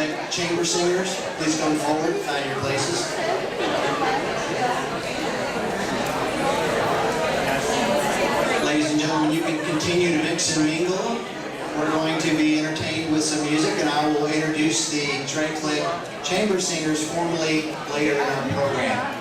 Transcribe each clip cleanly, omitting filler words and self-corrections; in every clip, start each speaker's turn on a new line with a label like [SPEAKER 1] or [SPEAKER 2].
[SPEAKER 1] Drake chamber singers, please come forward, find your places. Ladies and gentlemen, you can continue to mix and mingle. We're going to be entertained with some music, and I will introduce the Drake chamber singers formally later in our program.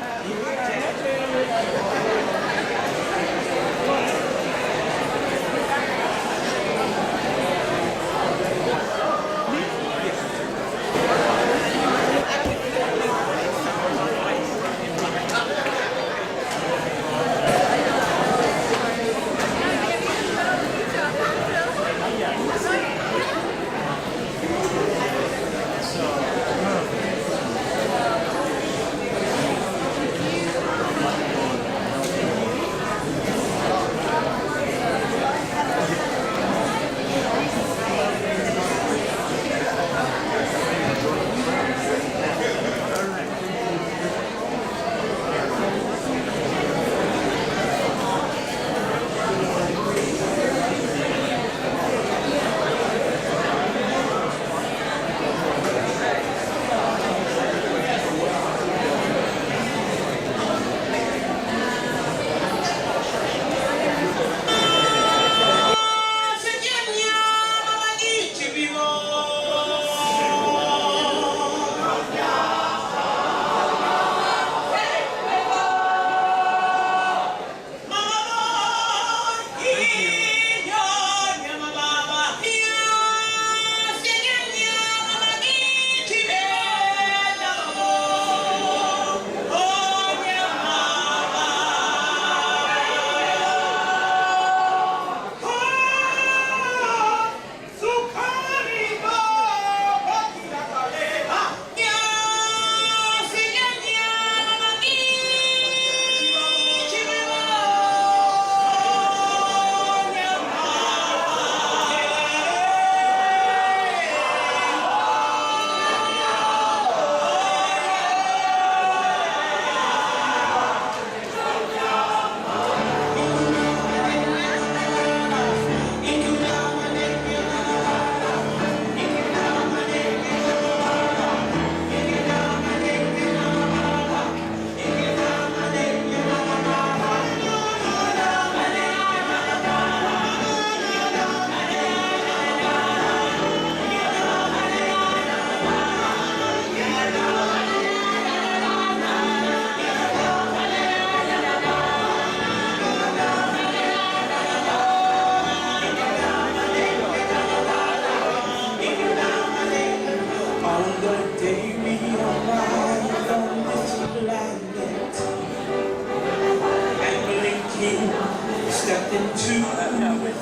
[SPEAKER 2] Stepped into it.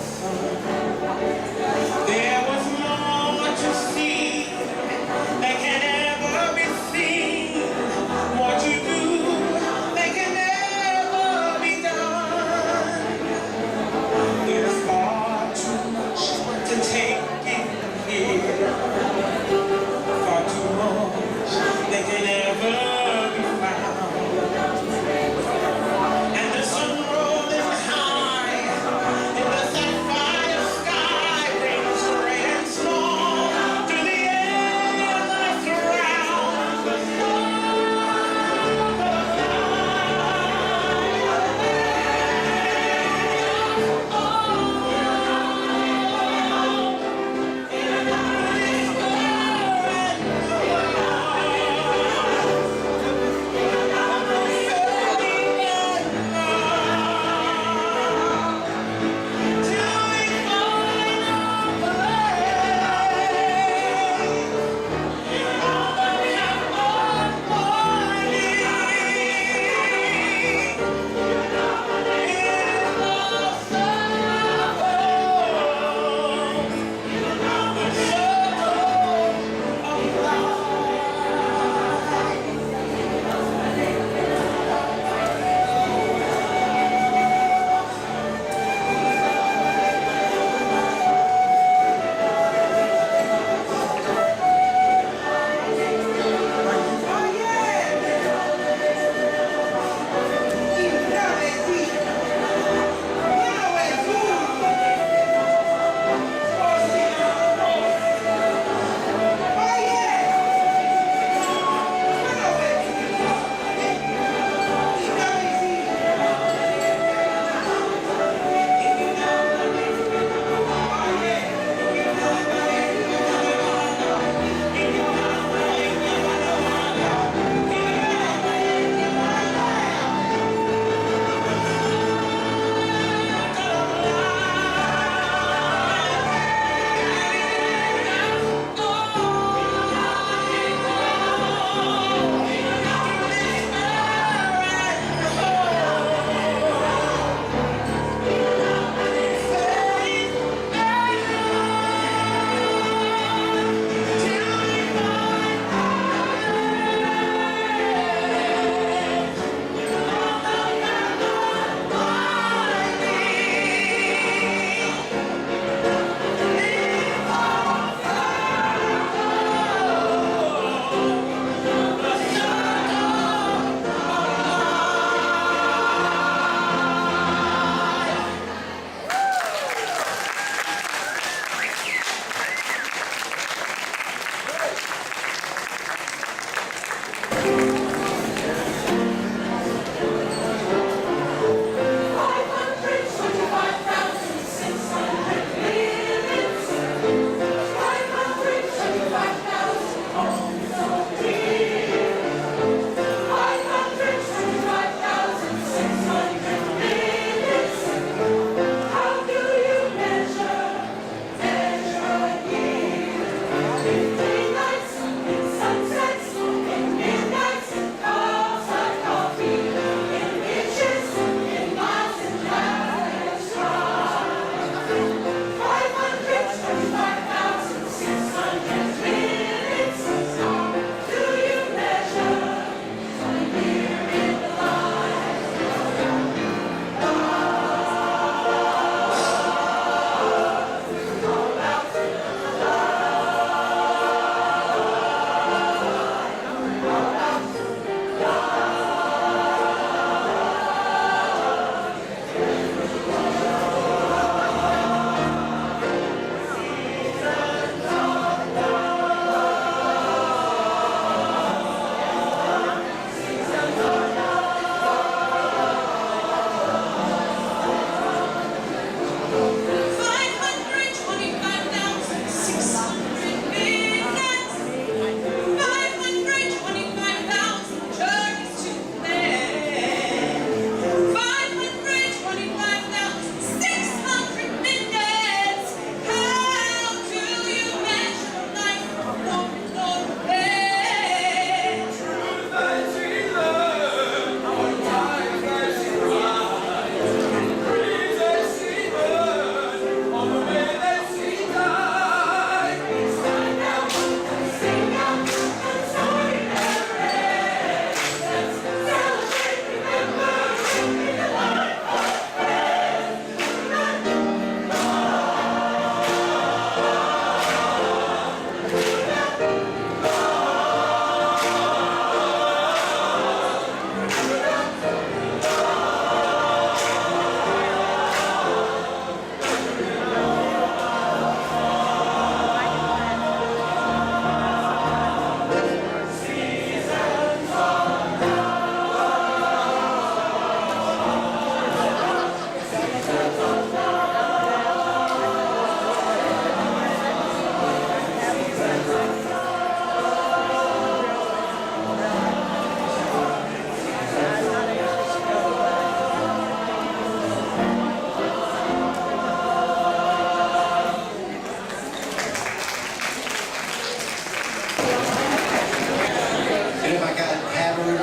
[SPEAKER 2] There was more to see that can ever be seen, more to do that can never be done. There's far too much to take in here, far too much that can never be found. And the sun rolling high in the sapphire sky brings rain.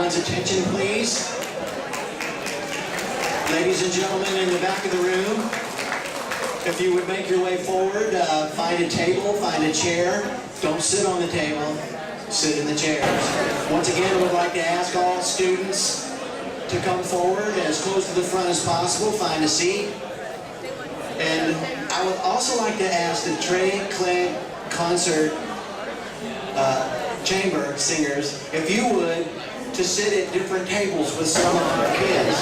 [SPEAKER 1] everyone's attention, please. Ladies and gentlemen in the back of the room, if you would make your way forward, find a table, find a chair. Don't sit on the table, sit in the chairs. Once again, I would like to ask all students to come forward as close to the front as possible, find a seat. And I would also like to ask the Trey Clegg Concert Chamber singers, if you would, to sit at different tables with some of our kids.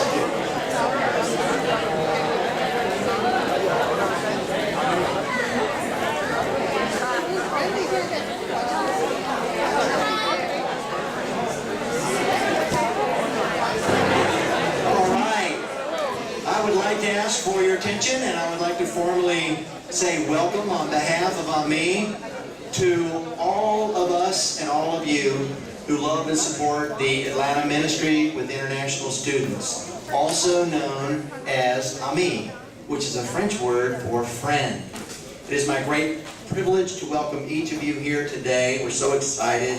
[SPEAKER 1] To ask for your attention, and I would like to formally say welcome on behalf of AMIS to all of us and all of you who love and support the Atlanta Ministry with International Students, also known as AMIS, which is a French word for friend. It is my great privilege to welcome each of you here today. We're so excited.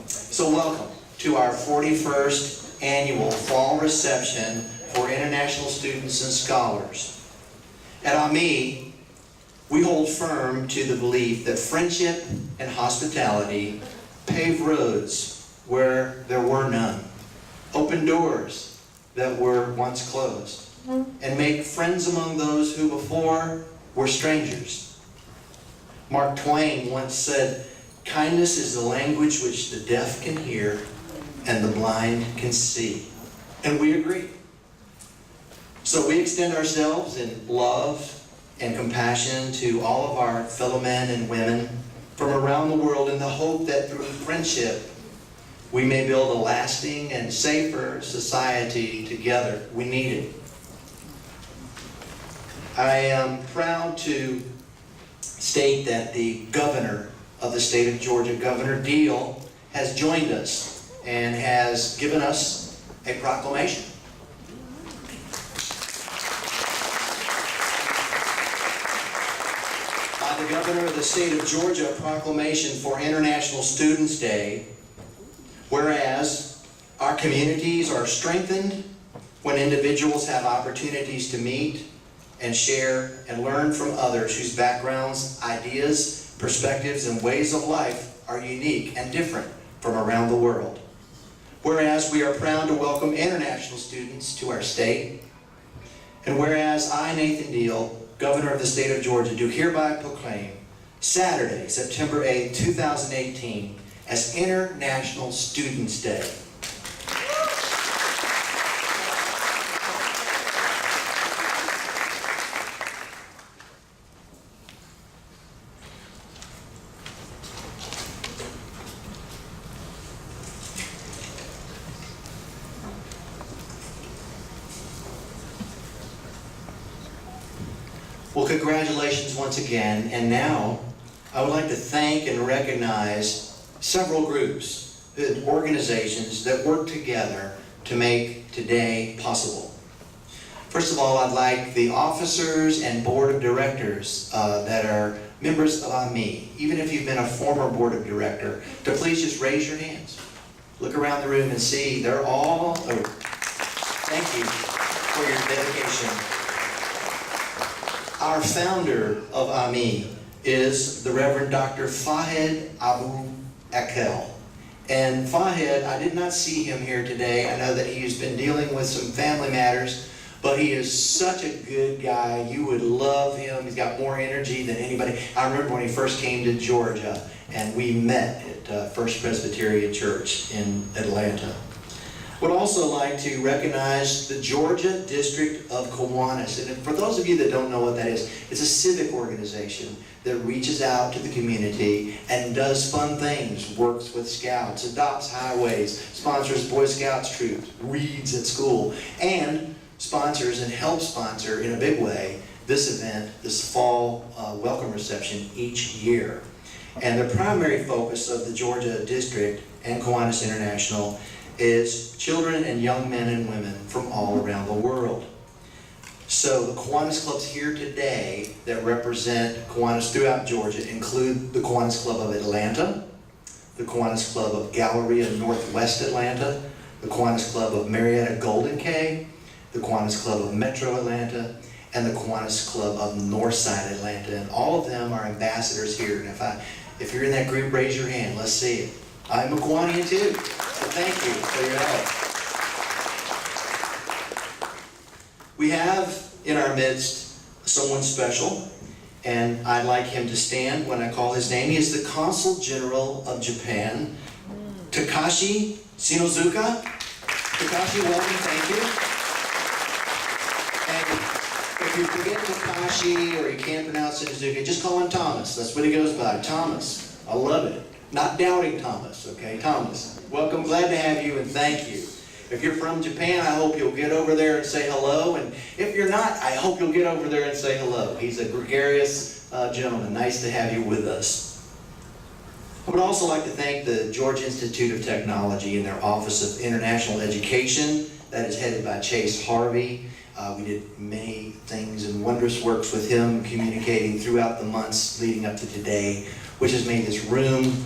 [SPEAKER 1] So welcome to our 41st annual fall reception for international students and scholars. At AMIS, we hold firm to the belief that friendship and hospitality pave roads where there were none, open doors that were once closed, and make friends among those who before were strangers. Mark Twain once said, "Kindness is the language which the deaf can hear and the blind can see." And we agree. So we extend ourselves in love and compassion to all of our fellow men and women from around the world in the hope that through friendship we may build a lasting and safer society together. We need it. I am proud to state that the governor of the state of Georgia, Governor Deal, has joined us and has given us a proclamation. The governor of the state of Georgia, a proclamation for International Students Day, whereas our communities are strengthened when individuals have opportunities to meet and share and learn from others whose backgrounds, ideas, perspectives, and ways of life are unique and different from around the world. Whereas we are proud to welcome international students to our state, and whereas I, Nathan Deal, Governor of the state of Georgia, do hereby proclaim Saturday, September 8, 2018, as International Students Day. Well, congratulations once again, and now I would like to thank and recognize several groups, organizations that work together to make today possible. First of all, I'd like the officers and board of directors that are members of AMIS, even if you've been a former board of director, to please just raise your hands. Look around the room and see, they're all, thank you for your dedication. Our founder of AMIS is the Reverend Dr. Fahed Abu Akel. And Fahed, I did not see him here today. I know that he's been dealing with some family matters, but he is such a good guy. You would love him. He's got more energy than anybody. I remember when he first came to Georgia, and we met at First Presbyterian Church in Atlanta. Would also like to recognize the Georgia District of Kiwanis. And for those of you that don't know what that is, it's a civic organization that reaches out to the community and does fun things, works with scouts, adopts highways, sponsors Boy Scouts troops, reads at school, and sponsors and helps sponsor in a big way this event, this fall welcome reception each year. And the primary focus of the Georgia District and Kiwanis International is children and young men and women from all around the world. So the Kiwanis clubs here today that represent Kiwanis throughout Georgia include the Kiwanis Club of Atlanta, the Kiwanis Club of Galleria, Northwest Atlanta, the Kiwanis Club of Marietta Golden Cay, the Kiwanis Club of Metro Atlanta, and the Kiwanis Club of Northside Atlanta. And all of them are ambassadors here. And if you're in that group, raise your hand. Let's see it. I'm a Kiwanian too. So thank you for your help. We have in our midst someone special, and I'd like him to stand when I call his name. He is the Consul General of Japan, Takashi Shinozuka. Takashi, welcome, thank you. And if you forget Takashi or you can't pronounce Shinozuka, just call him Thomas. That's what he goes by, Thomas. I love it. Not doubting Thomas, okay? Thomas, welcome, glad to have you, and thank you. If you're from Japan, I hope you'll get over there and say hello. And if you're not, I hope you'll get over there and say hello. He's a gregarious gentleman. Nice to have you with us. I would also like to thank the Georgia Institute of Technology and their Office of International Education. That is headed by Chase Harvey. We did many things and wondrous works with him, communicating throughout the months leading up to today, which has made this room,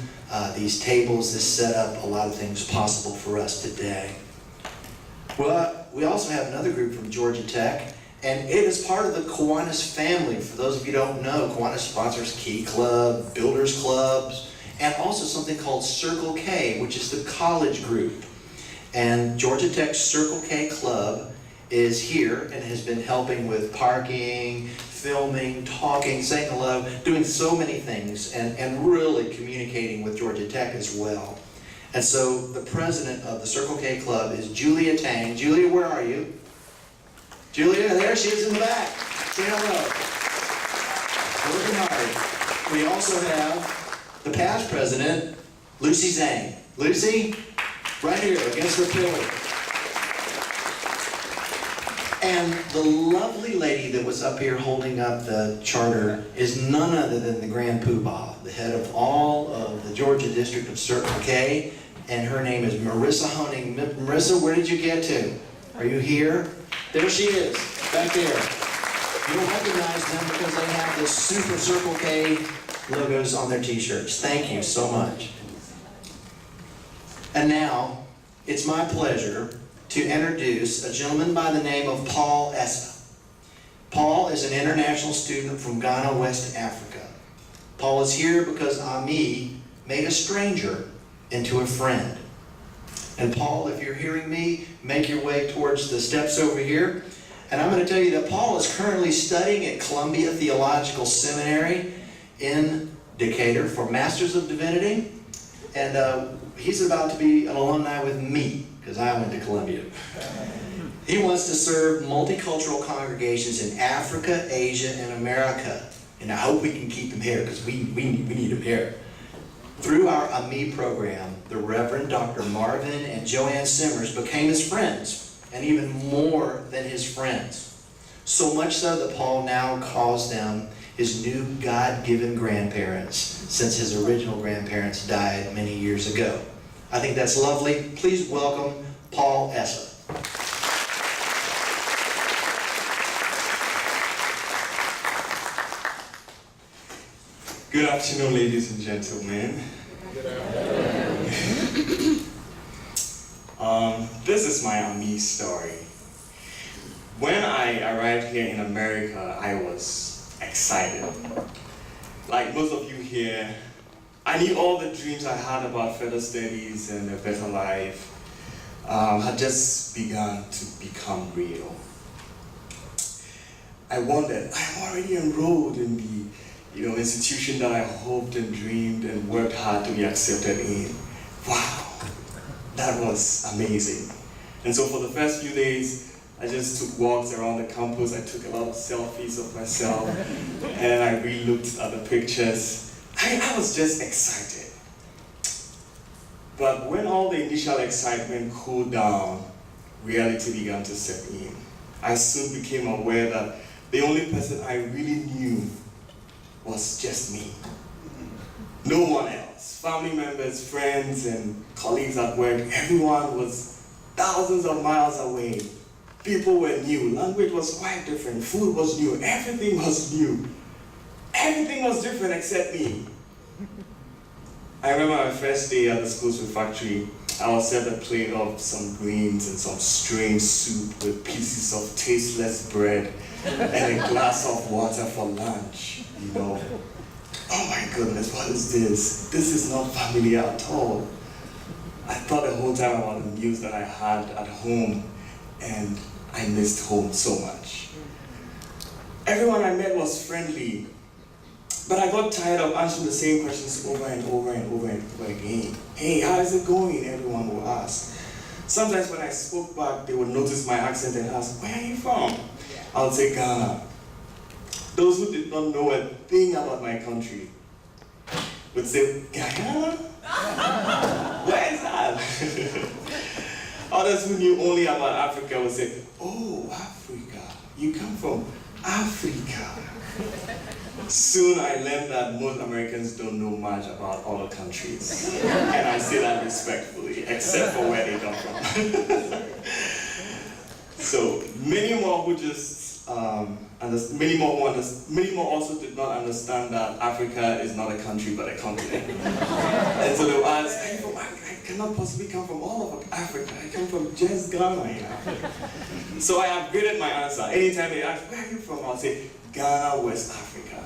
[SPEAKER 1] these tables, this setup, a lot of things possible for us today. Well, we also have another group from Georgia Tech, and it is part of the Kiwanis family. For those of you who don't know, Kiwanis sponsors Key Club, Builders Clubs, and also something called Circle K, which is the college group. And Georgia Tech's Circle K Club is here and has been helping with parking, filming, talking, saying hello, doing so many things, and really communicating with Georgia Tech as well. And so the president of the Circle K Club is Julia Tang. Julia, where are you? Julia, there she is in the back. Say hello. Working hard. We also have the past president, Lucy Zhang. Lucy, right here against the pillar. And the lovely lady that was up here holding up the charter is none other than the Grand Poobah, the head of all of the Georgia District of Circle K, and her name is Marissa Honing. Marissa, where did you get to? Are you here? There she is, back there. You'll recognize them because they have the Super Circle K logos on their t-shirts. Thank you so much. And now, it's my pleasure to introduce a gentleman by the name of Paul Essa. Paul is an international student from Ghana, West Africa. Paul is here because AMIS made a stranger into a friend. And Paul, if you're hearing me, make your way towards the steps over here. And I'm going to tell you that Paul is currently studying at Columbia Theological Seminary in Decatur for Masters of Divinity. And he's about to be an alumni with me, because I went to Columbia. He wants to serve multicultural congregations in Africa, Asia, and America. And I hope we can keep him here, because we need him here. Through our AMIS program, the Reverend Dr. Marvin and Joanne Simmers became his friends, and even more than his friends. So much so that Paul now calls them his new God-given grandparents, since his original grandparents died many years ago. I think that's lovely. Please welcome Paul Essa.
[SPEAKER 3] Good afternoon, ladies and gentlemen. Good afternoon. This is my AMIS story. When I arrived here in America, I was excited. Like most of you here, I knew all the dreams I had about further studies and a better life had just begun to become real. I wondered, I'm already enrolled in the institution that I hoped and dreamed and worked hard to be accepted in. Wow, that was amazing. And so for the first few days, I just took walks around the campus. I took a lot of selfies of myself, and I re-looked at the pictures. I was just excited. But when all the initial excitement cooled down, reality began to set in. I soon became aware that the only person I really knew was just me. No one else. Family members, friends, and colleagues at work, everyone was thousands of miles away. People were new. Language was quite different. Food was new. Everything was new. Everything was different except me. I I remember my first day at the school's refectory, I was served a plate of some greens and some strange soup with pieces of tasteless bread and a glass of water for lunch, you know. Oh my goodness, what is this? This is not familiar at all. I thought the whole time about the meals that I had at home, and I missed home so much. Everyone I met was friendly, but I got tired of answering the same questions over and over and over and over again. Hey, how is it going? Everyone will ask. Sometimes when I spoke back, they would notice my accent and ask, where are you from? I would say Ghana. Those who did not know a thing about my country would say, Ghana? Where is that? Others who knew only about Africa would say, oh, Africa. You come from Africa. Soon I learned that most Americans don't know much about other countries. And I say that respectfully, except for where they come from. So many more who just, many more also did not understand that Africa is not a country but a continent. And so they will ask, I cannot possibly come from all of Africa. I come from just Ghana in Africa. So I upgraded my answer. Anytime they ask, where are you from? I'll say, Ghana, West Africa.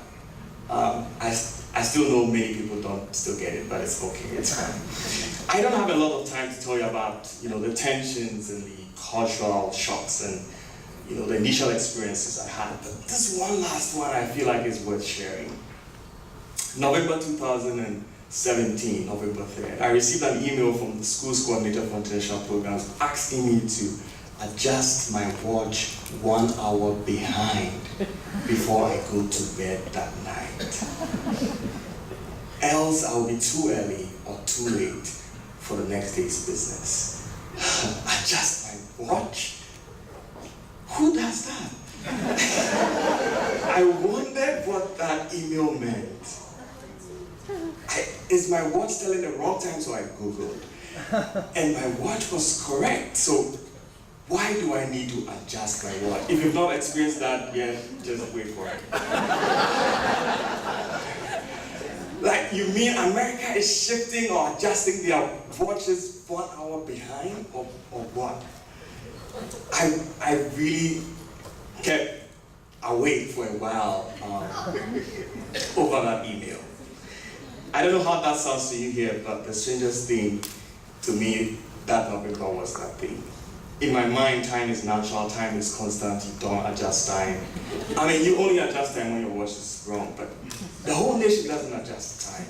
[SPEAKER 3] I still know many people don't still get it, but it's okay, it's fine. I don't have a lot of time to tell you about, the tensions and the cultural shocks and, the initial experiences I had. But this one last one I feel like is worth sharing. November 2017, November 3rd, I received an email from the school's coordinator for international programs asking me to adjust my watch 1 hour behind before I go to bed that night. Else I'll be too early or too late for the next day's business. Adjust my watch? Who does that? I wondered what that email meant. Is my watch telling the wrong time? So I Googled. And my watch was correct. So why do I need to adjust my watch? If you've not experienced that yet, just wait for it. Like, you mean America is shifting or adjusting their watches 1 hour behind, or what? I really kept awake for a while over that email. I don't know how that sounds to you here, but the strangest thing to me that November was that thing. In my mind, time is natural, time is constant, you don't adjust time. I mean, you only adjust time when your watch is wrong, but the whole nation doesn't adjust time.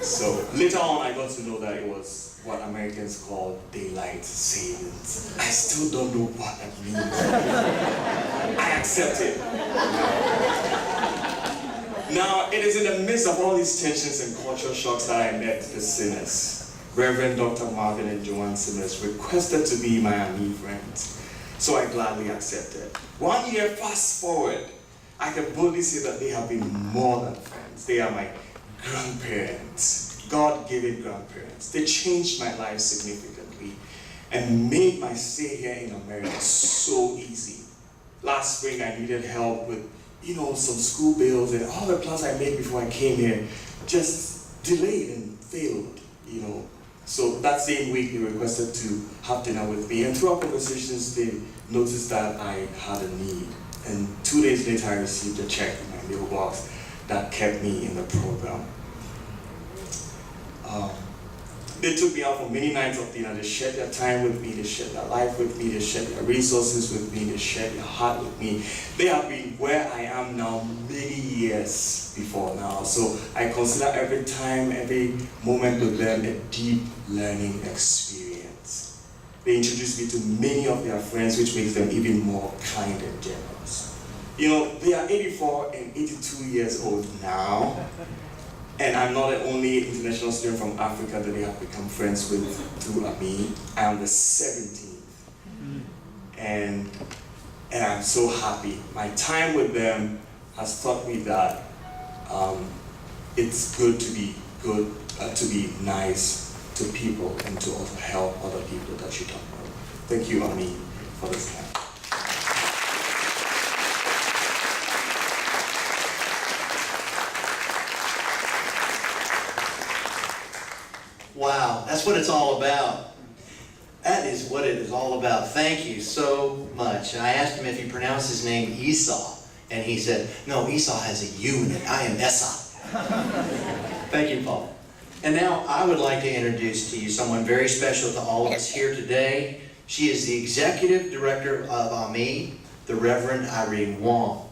[SPEAKER 3] So later on, I got to know that it was what Americans call daylight savings. I still don't know what that means. I accept it. Now, it is in the midst of all these tensions and cultural shocks that I met the sinners. Reverend Dr. Marvin and Joanne Simmons requested to be my AMIS friends, so I gladly accepted. 1 year fast forward, I can boldly say that they have been more than friends. They are my grandparents, God-given grandparents. They changed my life significantly and made my stay here in America so easy. Last spring, I needed help with, some school bills, and all the plans I made before I came here just delayed and failed, So that same week, they requested to have dinner with me, and through our conversations, they noticed that I had a need. And 2 days later, I received a check in my mailbox that kept me in the program. They took me out for many nights of dinner. They shared their time with me, they shared their life with me, they shared their resources with me, they shared their heart with me. They have been where I am now many years before now. So I consider every time, every moment with them a deep learning experience. They introduced me to many of their friends, which makes them even more kind and generous. They are 84 and 82 years old now. And I'm not the only international student from Africa that they have become friends with through AMIS. I am the 17th. And I'm so happy. My time with them has taught me that it's good to be nice to people and to also help other people that you don't know. Thank you, AMIS, for this time.
[SPEAKER 1] That's what it's all about. That is what it is all about. Thank you so much. And I asked him if he pronounced his name Esau. And he said, no, Esau has a U in it. I am Esau. Thank you, Paul. And now I would like to introduce to you someone very special to all of us here today. She is the Executive Director of AMIS, the Reverend Irene Wong.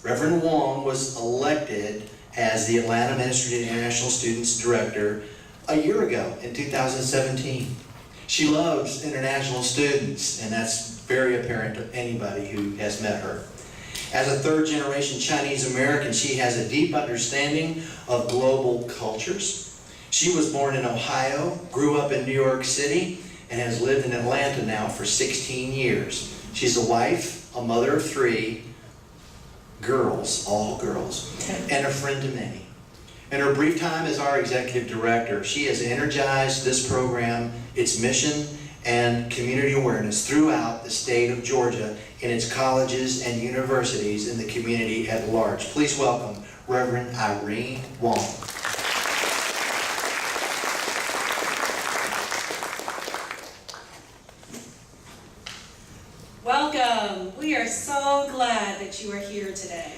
[SPEAKER 1] Reverend Wong was elected as the Atlanta Ministry to International Students Director a year ago in 2017. She loves international students, and that's very apparent to anybody who has met her. As a third-generation Chinese American, she has a deep understanding of global cultures. She was born in Ohio, grew up in New York City, and has lived in Atlanta now for 16 years. She's a wife, a mother of 3 girls, all girls, and a friend to many. In her brief time as our executive director, she has energized this program, its mission, and community awareness throughout the state of Georgia in its colleges and universities in the community at large. Please welcome Reverend Irene Wong.
[SPEAKER 4] Welcome. We are so glad that you are here today.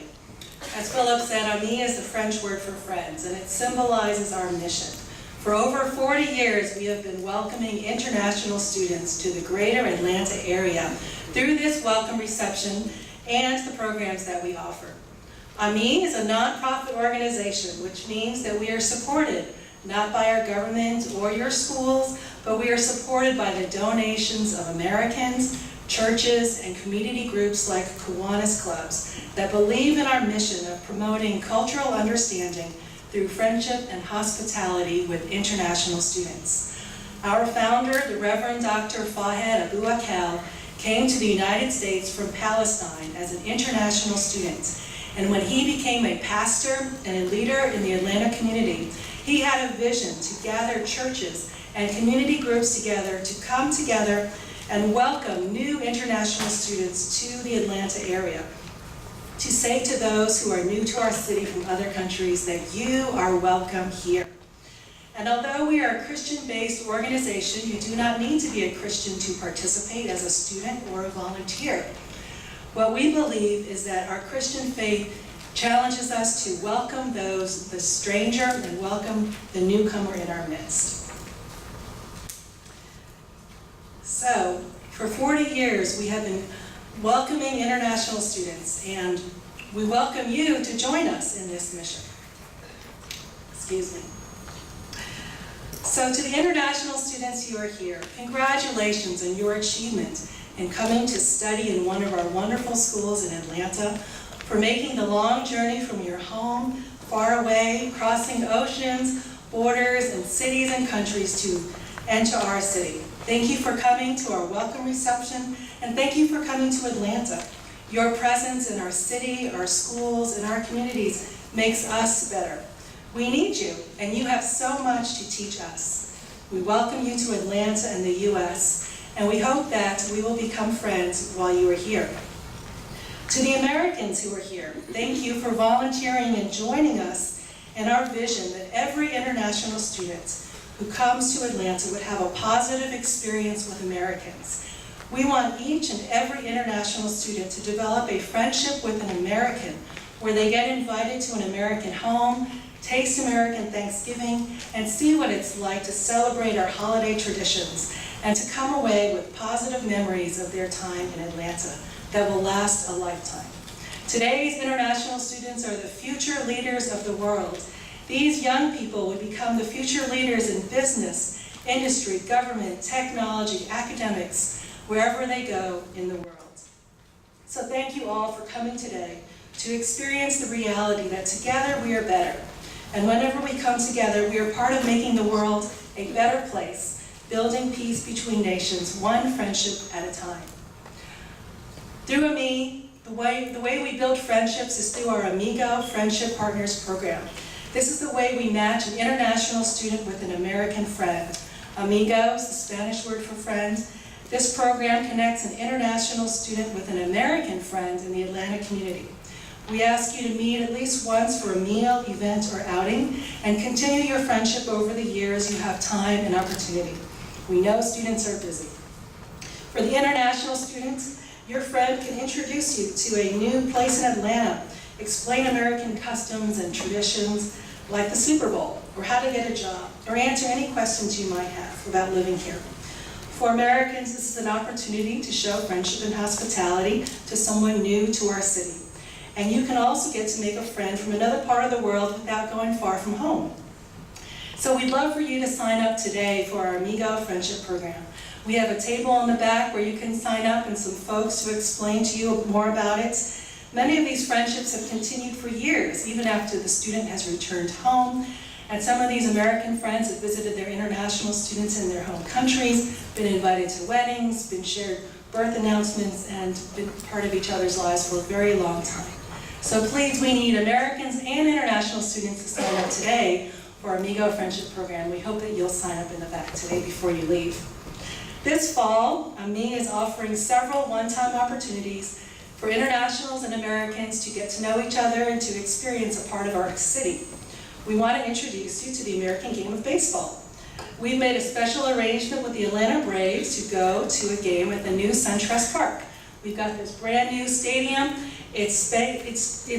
[SPEAKER 4] As Philip said, AMIS is the French word for friends, and it symbolizes our mission. For over 40 years, we have been welcoming international students to the greater Atlanta area through this welcome reception and the programs that we offer. AMIS is a nonprofit organization, which means that we are supported not by our government or your schools, but we are supported by the donations of Americans, churches, and community groups like Kiwanis clubs that believe in our mission of promoting cultural understanding through friendship and hospitality with international students. Our founder, the Reverend Dr. Fahed Abu Akel, came to the United States from Palestine as an international student. And when he became a pastor and a leader in the Atlanta community, he had a vision to gather churches and community groups together to come together and welcome new international students to the Atlanta area. To say to those who are new to our city from other countries that you are welcome here. And although we are a Christian-based organization, you do not need to be a Christian to participate as a student or a volunteer. What we believe is that our Christian faith challenges us to welcome the stranger and welcome the newcomer in our midst. So, for 40 years, we have been welcoming international students, and we welcome you to join us in this mission. Excuse me. So to the international students who are here, congratulations on your achievement in coming to study in one of our wonderful schools in Atlanta, for making the long journey from your home, far away, crossing oceans, borders, and cities and countries to enter our city. Thank you for coming to our welcome reception, and thank you for coming to Atlanta. Your presence in our city, our schools, and our communities makes us better. We need you, and you have so much to teach us. We welcome you to Atlanta and the U.S., and we hope that we will become friends while you are here. To the Americans who are here, thank you for volunteering and joining us in our vision that every international student who comes to Atlanta would have a positive experience with Americans. We want each and every international student to develop a friendship with an American, where they get invited to an American home, taste American Thanksgiving, and see what it's like to celebrate our holiday traditions, and to come away with positive memories of their time in Atlanta that will last a lifetime. Today's international students are the future leaders of the world. These young people would become the future leaders in business, industry, government, technology, academics, wherever they go in the world. So thank you all for coming today to experience the reality that together we are better. And whenever we come together, we are part of making the world a better place, building peace between nations, one friendship at a time. Through AMIS, the way we build friendships is through our Amigo Friendship Partners program. This is the way we match an international student with an American friend. Amigos, the Spanish word for friend. This program connects an international student with an American friend in the Atlanta community. We ask you to meet at least once for a meal, event, or outing, and continue your friendship over the years you have time and opportunity. We know students are busy. For the international students, your friend can introduce you to a new place in Atlanta, explain American customs and traditions like the Super Bowl, or how to get a job, or answer any questions you might have about living here. For Americans, this is an opportunity to show friendship and hospitality to someone new to our city. And you can also get to make a friend from another part of the world without going far from home. So we'd love for you to sign up today for our Amigo Friendship Program. We have a table on the back where you can sign up and some folks to explain to you more about it. Many of these friendships have continued for years, even after the student has returned home. And some of these American friends have visited their international students in their home countries, been invited to weddings, been shared birth announcements, and been part of each other's lives for a very long time. So please, we need Americans and international students to sign up today for our Amigo Friendship Program. We hope that you'll sign up in the back today before you leave. This fall, AMI is offering several one-time opportunities for internationals and Americans to get to know each other and to experience a part of our city. We want to introduce you to the American game of baseball. We've made a special arrangement with the Atlanta Braves to go to a game at the new SunTrust Park. We've got this brand new stadium. It's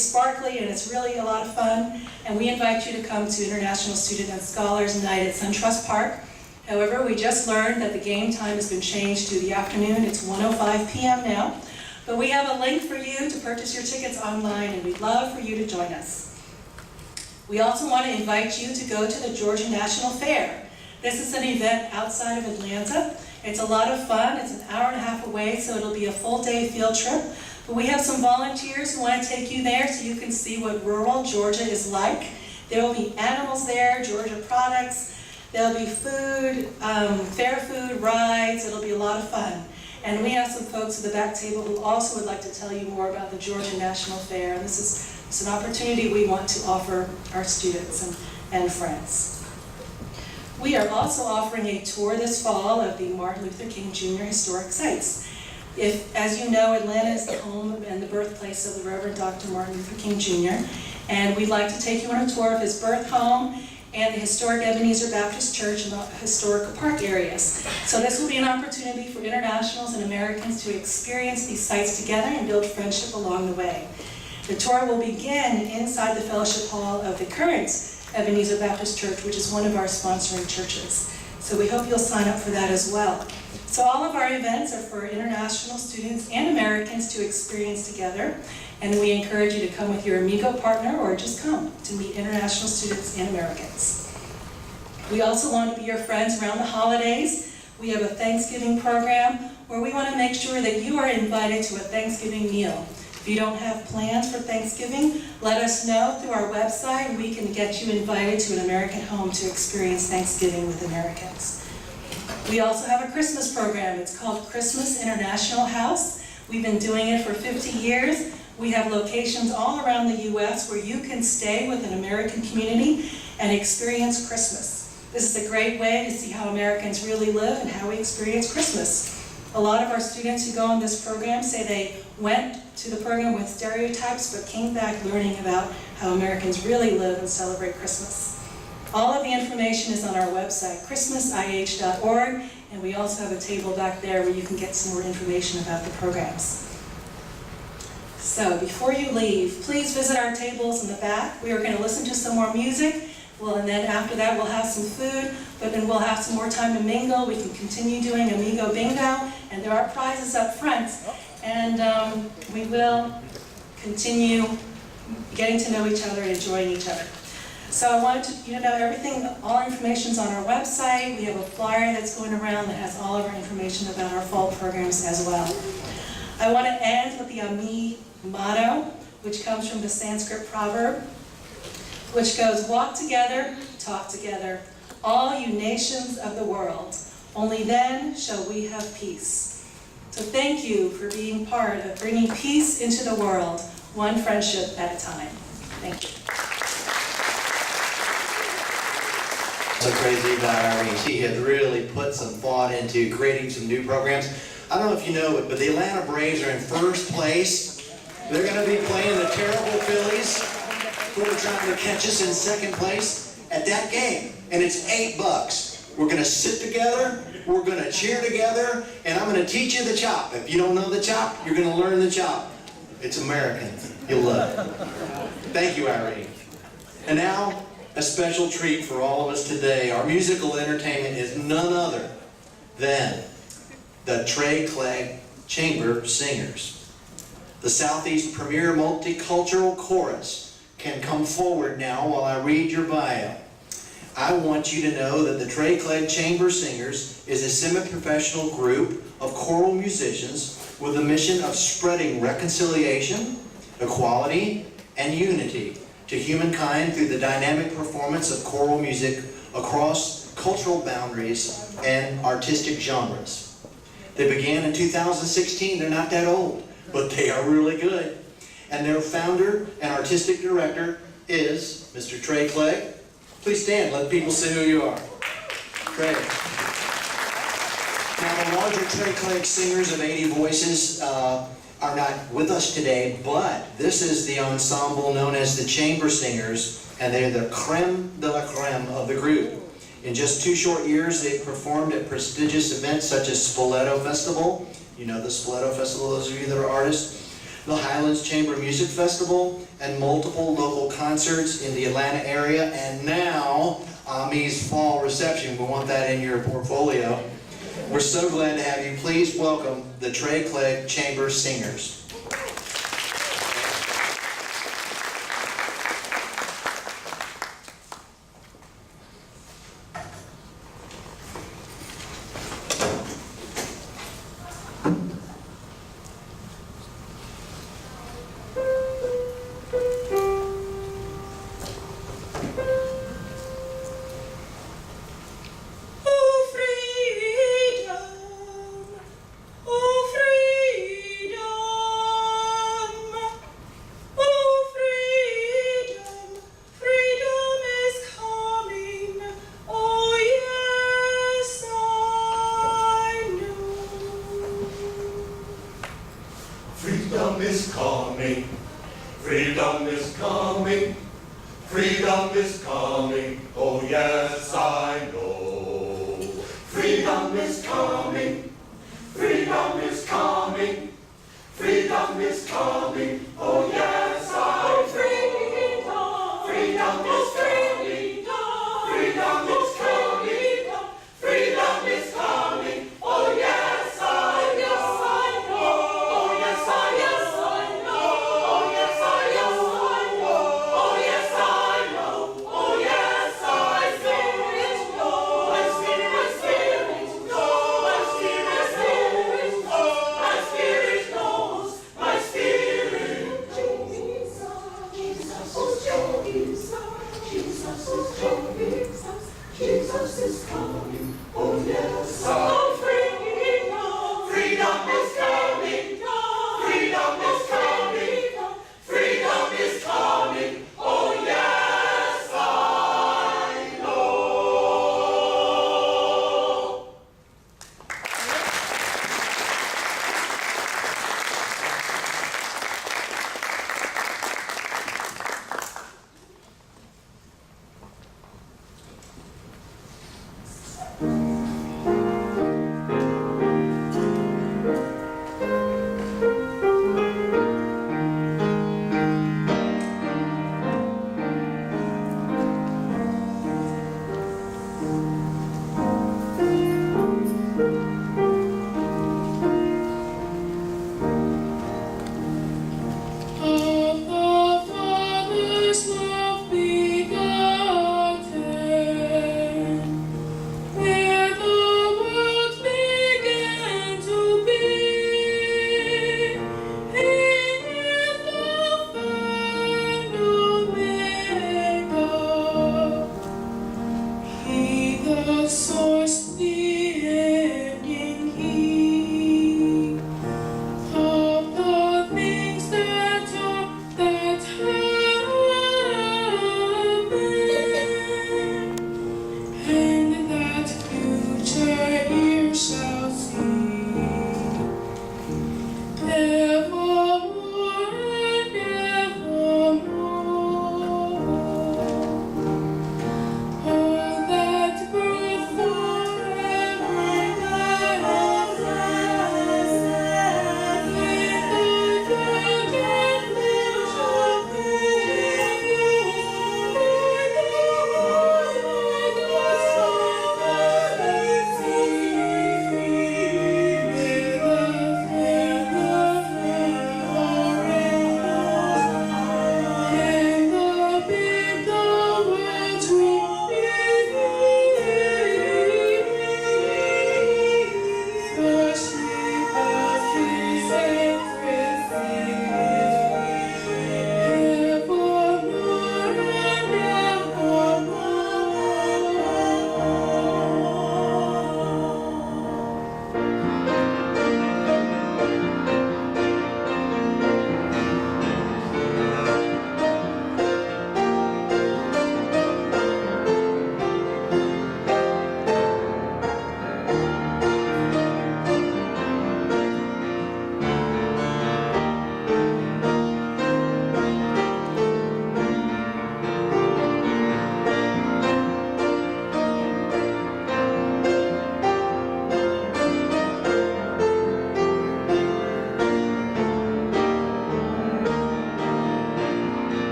[SPEAKER 4] sparkly and it's really a lot of fun. And we invite you to come to International Student and Scholars Night at SunTrust Park. However, we just learned that the game time has been changed to the afternoon. It's 1:05 p.m. now. But we have a link for you to purchase your tickets online, and we'd love for you to join us. We also want to invite you to go to the Georgia National Fair. This is an event outside of Atlanta. It's a lot of fun. It's an hour and a half away, so it'll be a full-day field trip. But we have some volunteers who want to take you there so you can see what rural Georgia is like. There will be animals there, Georgia products. There'll be food, fair food, rides. It'll be a lot of fun. And we have some folks at the back table who also would like to tell you more about the Georgia National Fair. And this is an opportunity we want to offer our students and friends. We are also offering a tour this fall of the Martin Luther King Jr. Historic Sites. As you know, Atlanta is the home and the birthplace of the Reverend Dr. Martin Luther King Jr. And we'd like to take you on a tour of his birth home and the historic Ebenezer Baptist Church and the historical park areas. So this will be an opportunity for internationals and Americans to experience these sites together and build friendship along the way. The tour will begin inside the fellowship hall of the current Ebenezer Baptist Church, which is one of our sponsoring churches. So we hope you'll sign up for that as well. So all of our events are for international students and Americans to experience together, and we encourage you to come with your Amigo partner or just come to meet international students and Americans. We also want to be your friends around the holidays. We have a Thanksgiving program where we want to make sure that you are invited to a Thanksgiving meal. If you don't have plans for Thanksgiving, let us know through our website and we can get you invited to an American home to experience Thanksgiving with Americans. We also have a Christmas program. It's called Christmas International House. We've been doing it for 50 years. We have locations all around the U.S. where you can stay with an American community and experience Christmas. This is a great way to see how Americans really live and how we experience Christmas. A lot of our students who go on this program say they went to the program with stereotypes but came back learning about how Americans really live and celebrate Christmas. All of the information is on our website, christmasih.org, and we also have a table back there where you can get some more information about the programs. So before you leave, please visit our tables in the back. We are going to listen to some more music. Well, and then after that we'll have some food, but then we'll have some more time to mingle. We can continue doing Amigo Bingo, and there are prizes up front. And we will continue getting to know each other and enjoying each other. So I wanted you to know everything, all information is on our website. We have a flyer that's going around that has all of our information about our fall programs as well. I want to end with the AMI motto, which comes from the Sanskrit proverb, which goes, walk together, talk together, all you nations of the world. Only then shall we have peace. So thank you for being part of bringing peace into the world, one friendship at a time. Thank you.
[SPEAKER 1] So crazy about Irene. She has really put some thought into creating some new programs. I don't know if you know it, but the Atlanta Braves are in first place They're going to be playing the terrible Phillies, who are trying to catch us in second place at that game. And it's $8. We're going to sit together, we're going to cheer together, and I'm going to teach you the chop. If you don't know the chop, you're going to learn the chop. It's American. You'll love it. Thank you, Irene. And now, a special treat for all of us today. Our musical entertainment is none other than the Trey Clegg Chamber Singers. The Southeast premier multicultural chorus can come forward now while I read your bio. I want you to know that the Trey Clegg Chamber Singers is a semi-professional group of choral musicians with a mission of spreading reconciliation, equality, and unity to humankind through the dynamic performance of choral music across cultural boundaries and artistic genres. They began in 2016. They're not that old, but they are really good. And their founder and artistic director is Mr. Trey Clegg. Please stand, let people see who you are. Trey. Now, the larger Trey Clegg Singers of 80 Voices are not with us today, but this is the ensemble known as the Chamber Singers, and they're the creme de la creme of the group. In just 2 short years, they've performed at prestigious events such as Spoleto Festival. You know the Spoleto Festival, those of you that are artists. The Highlands Chamber Music Festival, and multiple local concerts in the Atlanta area, and now AMIS Fall Reception. We want that in your portfolio. We're so glad to have you. Please welcome the Trey Clegg Chamber Singers.
[SPEAKER 5] Freedom is coming, freedom is coming, freedom is coming, oh yes I know. Freedom is coming, freedom is coming, freedom is coming, oh yes I know. Freedom is coming, freedom is coming, freedom is coming, oh yes I know. My spirit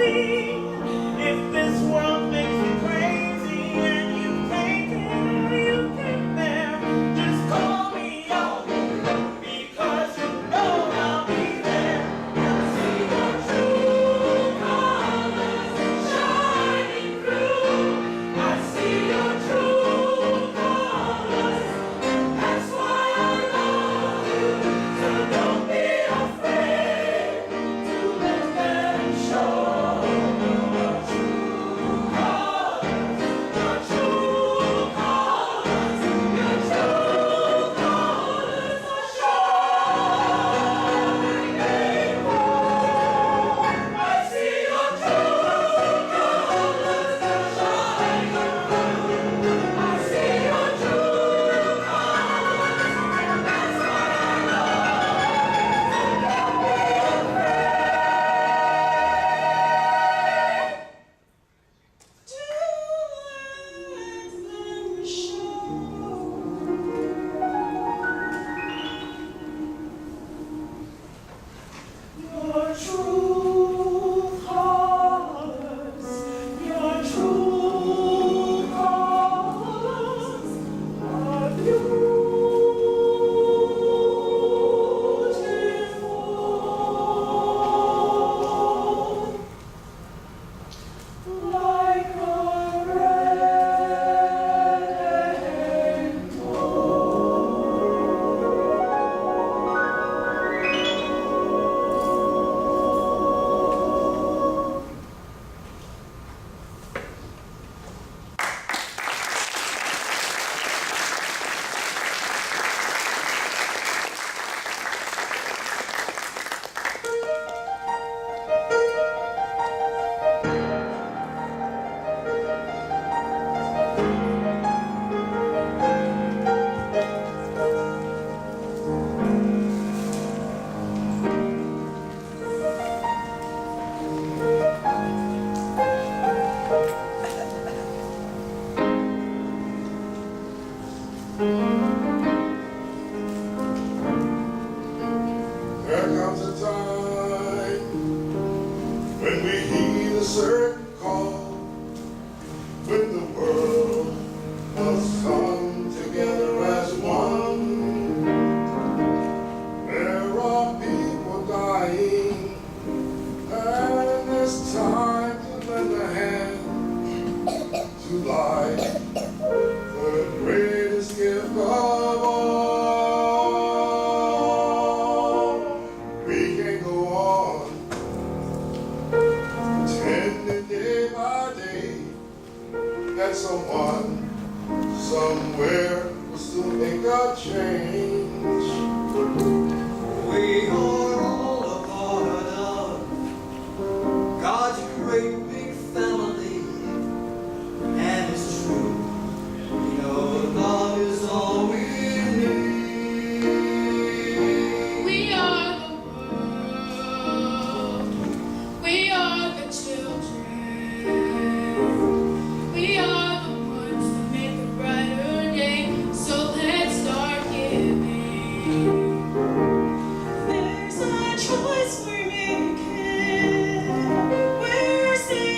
[SPEAKER 2] see. If this world makes you crazy and you can't bear, just call me out because you know I'll be there. I see your true colors shining through. I see your true colors. That's why I love you. So don't be afraid to let them show your true colors. Your true colors. Your true colors are shining through. I see your true colors shining through. I see your true colors. That's why I your true colors, your true colors are beautiful, like a
[SPEAKER 6] There comes a time when we heed a certain call, when the world must come together as one. There are people dying, and it's time to lend a hand to life, the greatest gift of all. We can go on, pretending day by day that someone, somewhere will still make a change.
[SPEAKER 7] We are all a part of God's great big family, and it's true, we know love is all we need.
[SPEAKER 8] We are the world. We are the children. We are the ones that make a brighter day. So let's start giving. There's a choice we're making. We're saying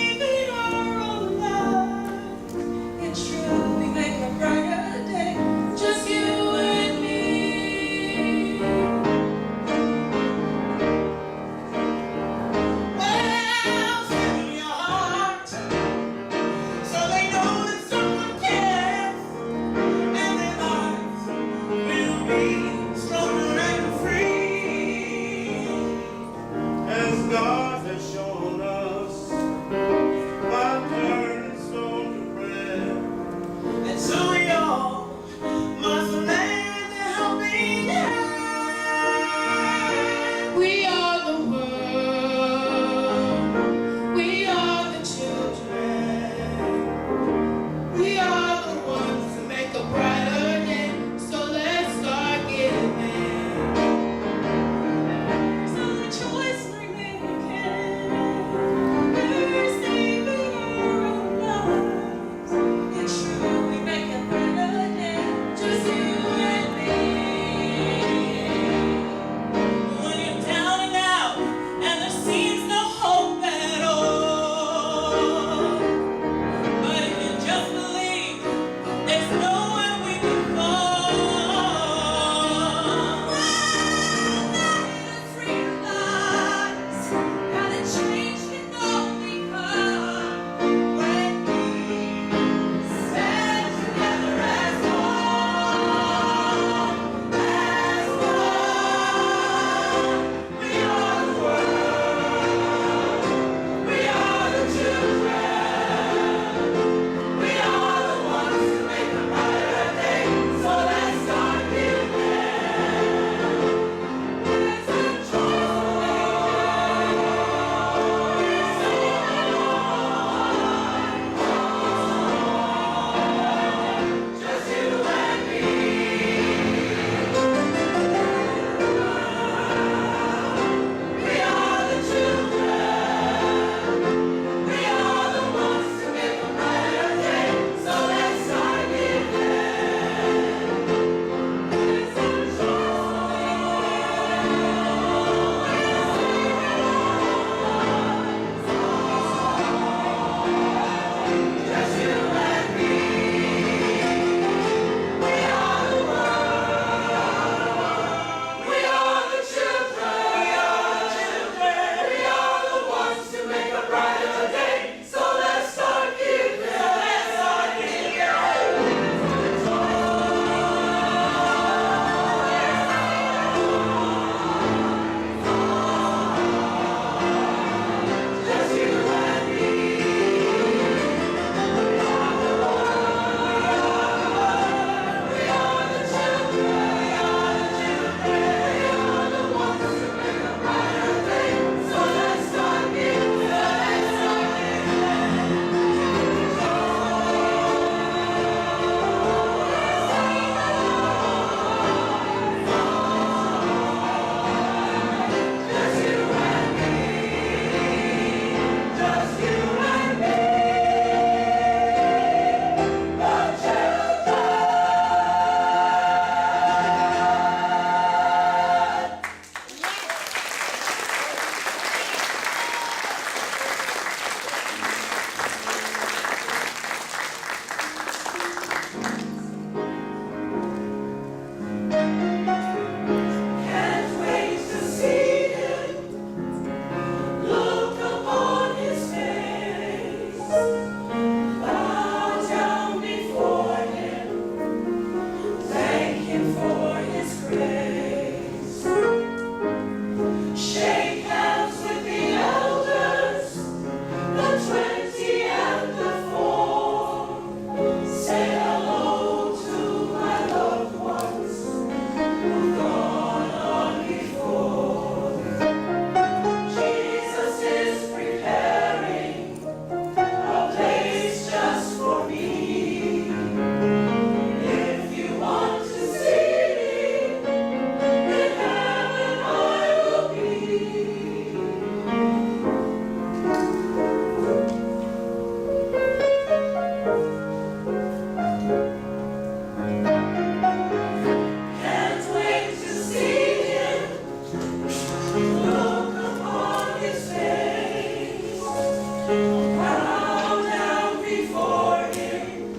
[SPEAKER 5] Bow down before Him,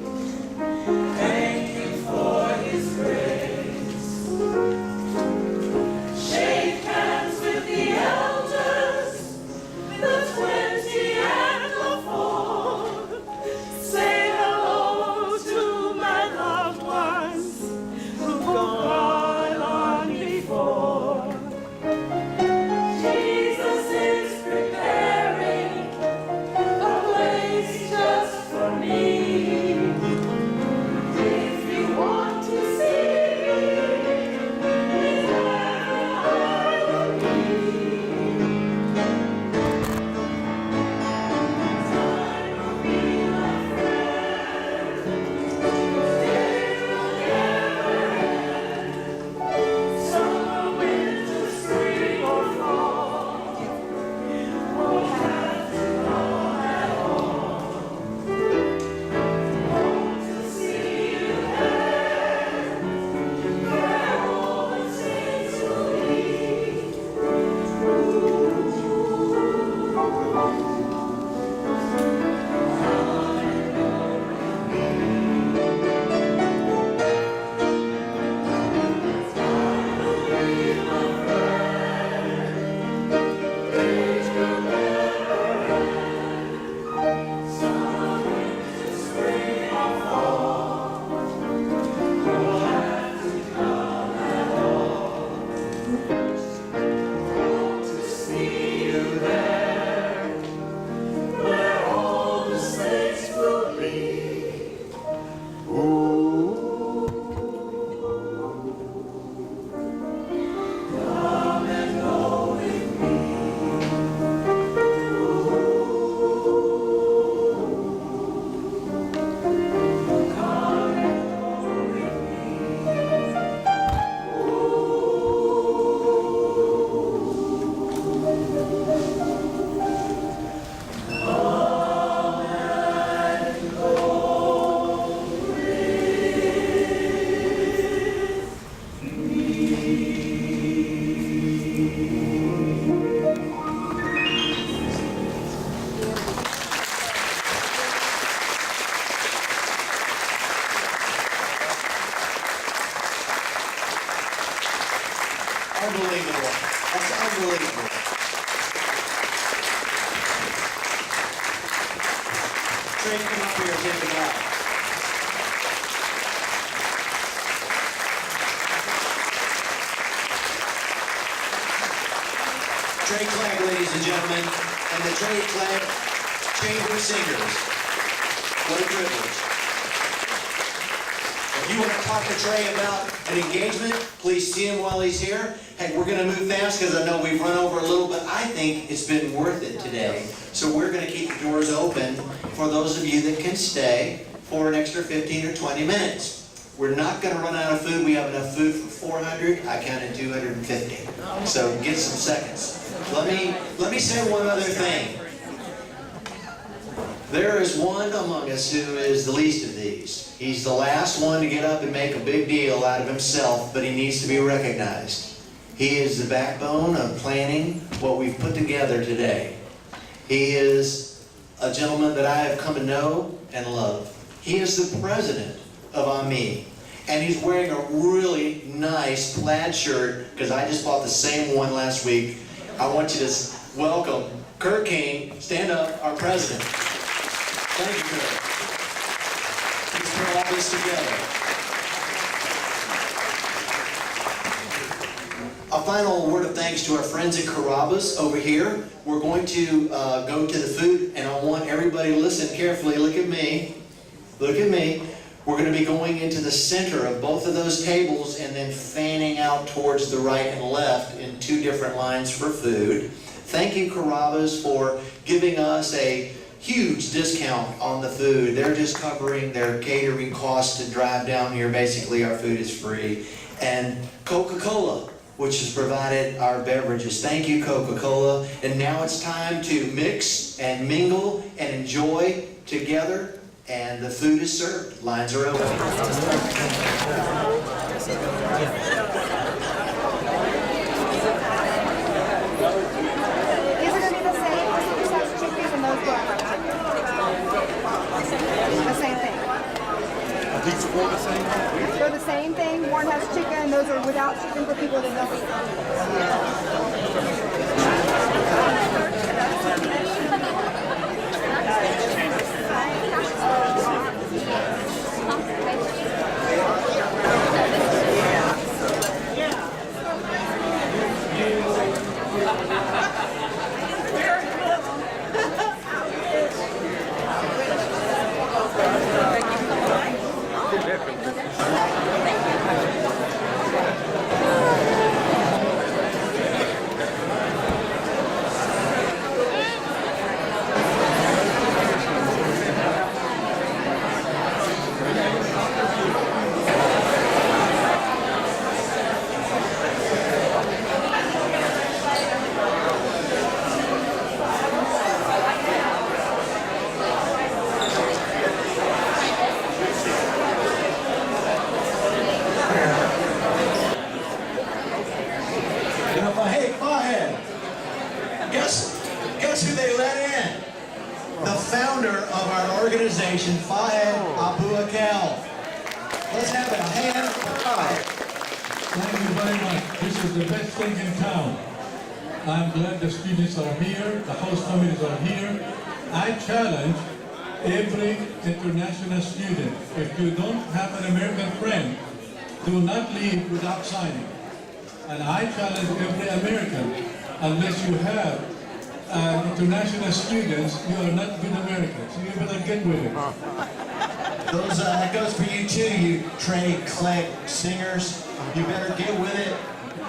[SPEAKER 5] thank Him for His grace. Shake hands with the elders, the 20 and the 4. Say hello to my loved ones who've gone on before. Jesus is preparing a place just for me. If you want to see where I will be, time will be my friend. Day will never end. Summer, winter, spring, or fall, won't have to come at all. Want to see you there, where all the saints will be. Summer, winter, spring, or fall, won't have to come at all. Want to see you there, where all the saints will be. Come and go with me. Come and go with me.
[SPEAKER 1] Unbelievable. That's unbelievable. Trey, come up here and take the bow. Trey Clegg, ladies and gentlemen, and the Trey Clegg Chamber Singers. What a privilege. If you want to talk to Trey about an engagement, please see him while he's here. Hey, we're going to move fast because I know we've run over a little, but I think it's been worth it today. So we're going to keep the doors open for those of you that can stay for an extra 15 or 20 minutes. We're not going to run out of food. We have enough food for 400. I counted 250. So get some seconds. Let me say one other thing. There is one among us who is the least of these. He's the last one to get up and make a big deal out of himself, but he needs to be recognized. He is the backbone of planning what we've put together today. He is a gentleman that I have come to know and love. He is the president of AMIS, and he's wearing a really nice plaid shirt because I just bought the same one last week. I want you to welcome Kurt King. Stand up, our president. Thank you, Kurt. Let's put all this together. A final word of thanks to our friends at Carrabba's over here. We're going to go to the food, and I want everybody to listen carefully. Look at me. Look at me. We're going to be going into the center of both of those tables and then fanning out towards the right and left in two different lines for food. Thank you, Carrabba's, for giving us a huge discount on the food. They're just covering their catering costs to drive down here. Basically, our food is free. And Coca-Cola, which has provided our beverages. Thank you, Coca-Cola. And now it's time to mix and mingle and enjoy together. And the food is served. Lines are open.
[SPEAKER 9] These are going to be the same. Just have chickpeas and those The same thing.
[SPEAKER 6] Are these all the same?
[SPEAKER 9] They're the same thing. One has chicken. Those are without chicken for people that don't eat
[SPEAKER 1] Hey, Fahed, guess who they let in? The founder of our organization, Fahed Abu Akel. Let's have a hand for Fahed.
[SPEAKER 10] Thank you very much. This is the best thing in town. I'm glad the students are here, the host families are here. I challenge every international student, if you don't have an American friend, do not leave without signing. And I challenge every American, unless you have international students, you are not good Americans. So you better get with it.
[SPEAKER 1] That goes for you too, you Trey Clegg singers. You better get with it.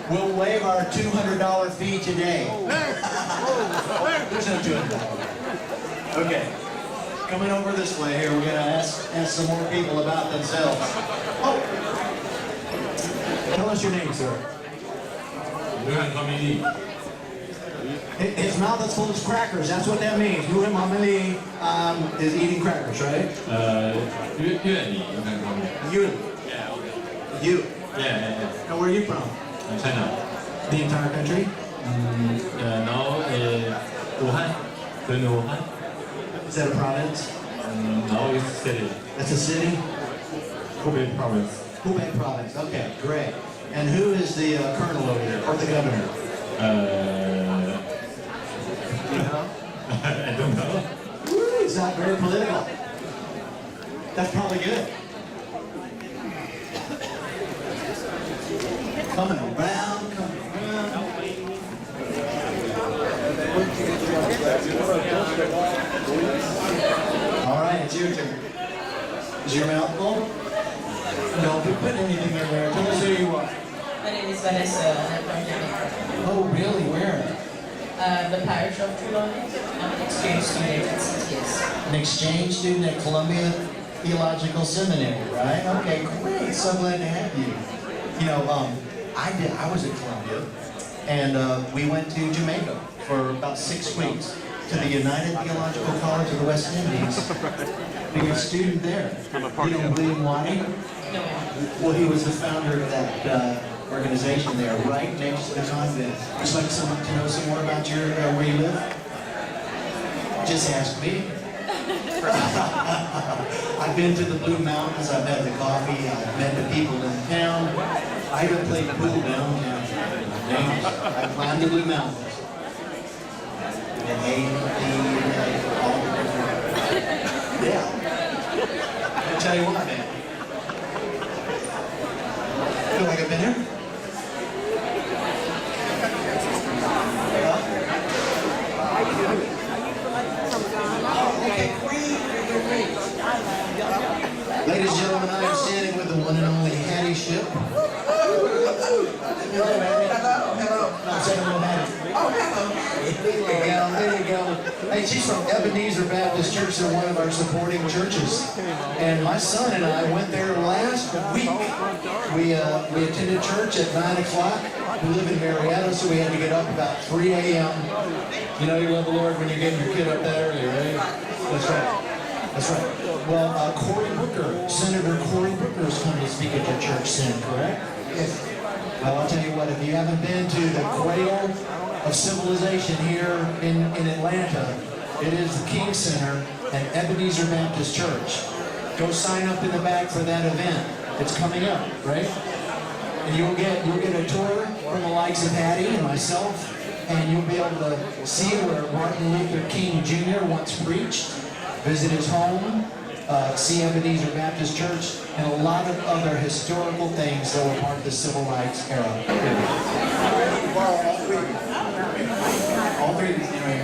[SPEAKER 1] We'll waive our $200 fee today. There's no $200. Okay. Coming over this way here, we're going to ask some more people about themselves. Oh. Tell us your name, sir. His mouth is full of crackers. That's what that means. Ruhan Mameli is eating crackers, right? You. You.
[SPEAKER 11] Yeah.
[SPEAKER 1] And where are you from?
[SPEAKER 11] China.
[SPEAKER 1] The entire country?
[SPEAKER 11] No, Wuhan. Do you know Wuhan?
[SPEAKER 1] Is that a province?
[SPEAKER 11] No, it's a city.
[SPEAKER 1] That's a city?
[SPEAKER 11] Hubei province.
[SPEAKER 1] Hubei province. Okay, great. And who is the colonel over there, or the governor? You know?
[SPEAKER 11] I don't know.
[SPEAKER 1] Woo, it's not very political. That's probably good. Coming around, coming around. All right, it's your turn. Is your mouth full? Don't put anything in there. Tell us who you are.
[SPEAKER 12] My name is Vanessa, and I'm from Jamaica.
[SPEAKER 1] Oh, really? Where?
[SPEAKER 12] The parish of Trelawney. I'm an exchange student at CTS.
[SPEAKER 1] An exchange student at Columbia Theological Seminary, right? Okay, great. So glad to have you. You know, I was at Columbia, and we went to Jamaica for about 6 weeks to the United Theological College of the West Indies. Being a student there. You know William Waddy?
[SPEAKER 12] No.
[SPEAKER 1] Well, he was the founder of that organization there, right next to the convent. Would you like to know some more about your where you live? Just ask me. I've been to the Blue Mountains, I've had the coffee, I've met the people in town. I even played pool downtown. I climbed the Blue Mountains. And ate all the different. Yeah. I'll tell you what, man. Feel like I've been here? Okay, great. Ladies and gentlemen, I am standing with the one and only Hattie Ship. Hello. I'm saying hello, Hattie. Oh, hello. There you go. Hey, she's from Ebenezer Baptist Church. They're one of our supporting churches. And my son and I went there last week. We attended church at 9 o'clock. We live in Marietta, so we had to get up about 3 a.m. You know you love the Lord when you're getting your kid up that early, right? That's right. That's right. Well, Cory Booker, Senator Cory Booker is coming to speak at your church soon, correct? Yes. Well, I'll tell you what, if you haven't been to the cradle of civilization here in Atlanta, It is the King Center and Ebenezer Baptist Church. Go sign up in the back for that event. It's coming up, right? And you'll get a tour from the likes of Hattie and myself, and you'll be able to see where Martin Luther King Jr. once preached, visit his home, see Ebenezer Baptist Church, and a lot of other historical things that were part of the Civil Rights era. All three of these, anyway.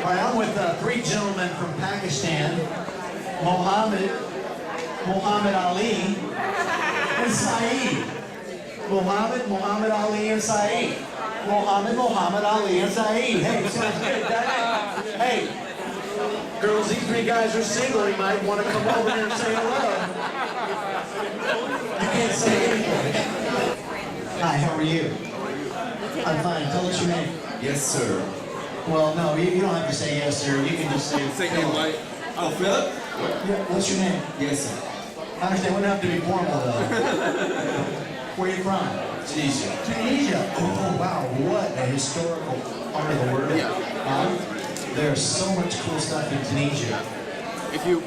[SPEAKER 1] All right, I'm with three gentlemen from Pakistan, Muhammad Ali, and Saeed. Muhammad Ali, and Saeed. Muhammad Ali, and Saeed. Hey, sounds good, doesn't it? Hey, girls, these three guys are single. You might want to come over here and say hello. You can't say anything. Hi, how are you? I'm fine. Tell us your name.
[SPEAKER 13] Yes, sir.
[SPEAKER 1] Well, no, you don't have to say yes, sir. You can just say Philip.
[SPEAKER 13] White. Oh, Philip?
[SPEAKER 1] Yeah, what's your name?
[SPEAKER 13] Yes, sir.
[SPEAKER 1] I understand. It wouldn't have to be formal, though. Where are you from?
[SPEAKER 13] Tunisia.
[SPEAKER 1] Tunisia. Oh, wow. What a historical part of the world.
[SPEAKER 13] Yeah.
[SPEAKER 1] There's so much cool stuff in Tunisia.
[SPEAKER 13] If you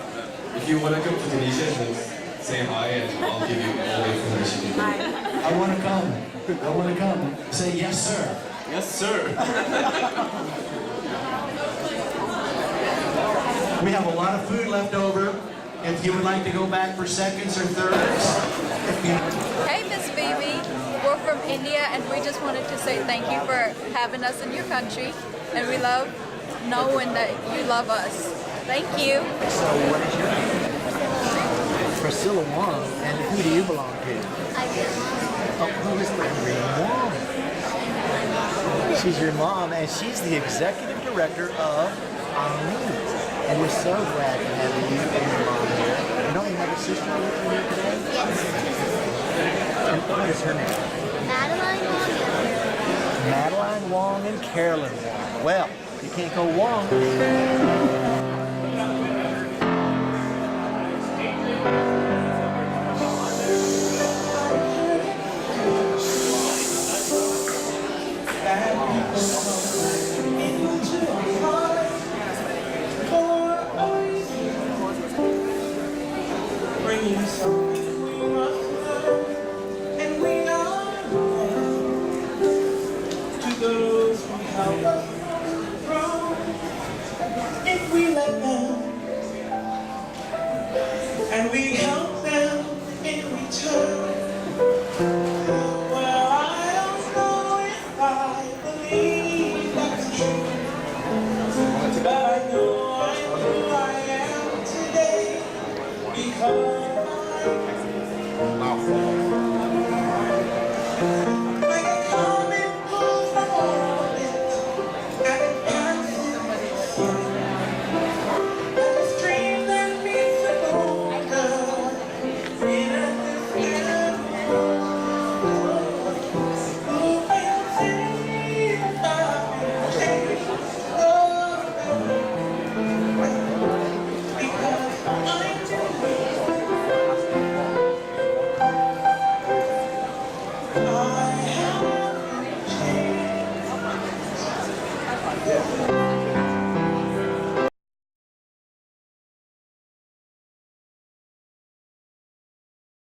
[SPEAKER 13] want to come to Tunisia, just say hi and I'll give you all the information you need.
[SPEAKER 1] I want to come. I want to come. Say yes, sir.
[SPEAKER 13] Yes, sir.
[SPEAKER 1] We have a lot of food left over. If you would like to go back for seconds or thirds.
[SPEAKER 14] Hey, Miss Phoebe. We're from India, and we just wanted to say thank you for having us in your country. And we love knowing that you love us. Thank you.
[SPEAKER 15] So what is your name? Priscilla Wong. And who do you belong to?
[SPEAKER 14] I
[SPEAKER 15] Oh, who is Irene Wong? She's your mom, and she's the executive director of AMIS. And we're so glad to have you and your mom here. And don't you have a sister with you here today?
[SPEAKER 14] Yes.
[SPEAKER 15] And what is her name?
[SPEAKER 14] Madeline Wong and Carolyn.
[SPEAKER 15] Madeline Wong and Carolyn Wong. Well, you can't go Wong.
[SPEAKER 2] Bringing something we must know, and we are to those who help us grow. If we let them, and we help them in return. Well, I don't know if I believe that's true, but I know I am today because I have changed.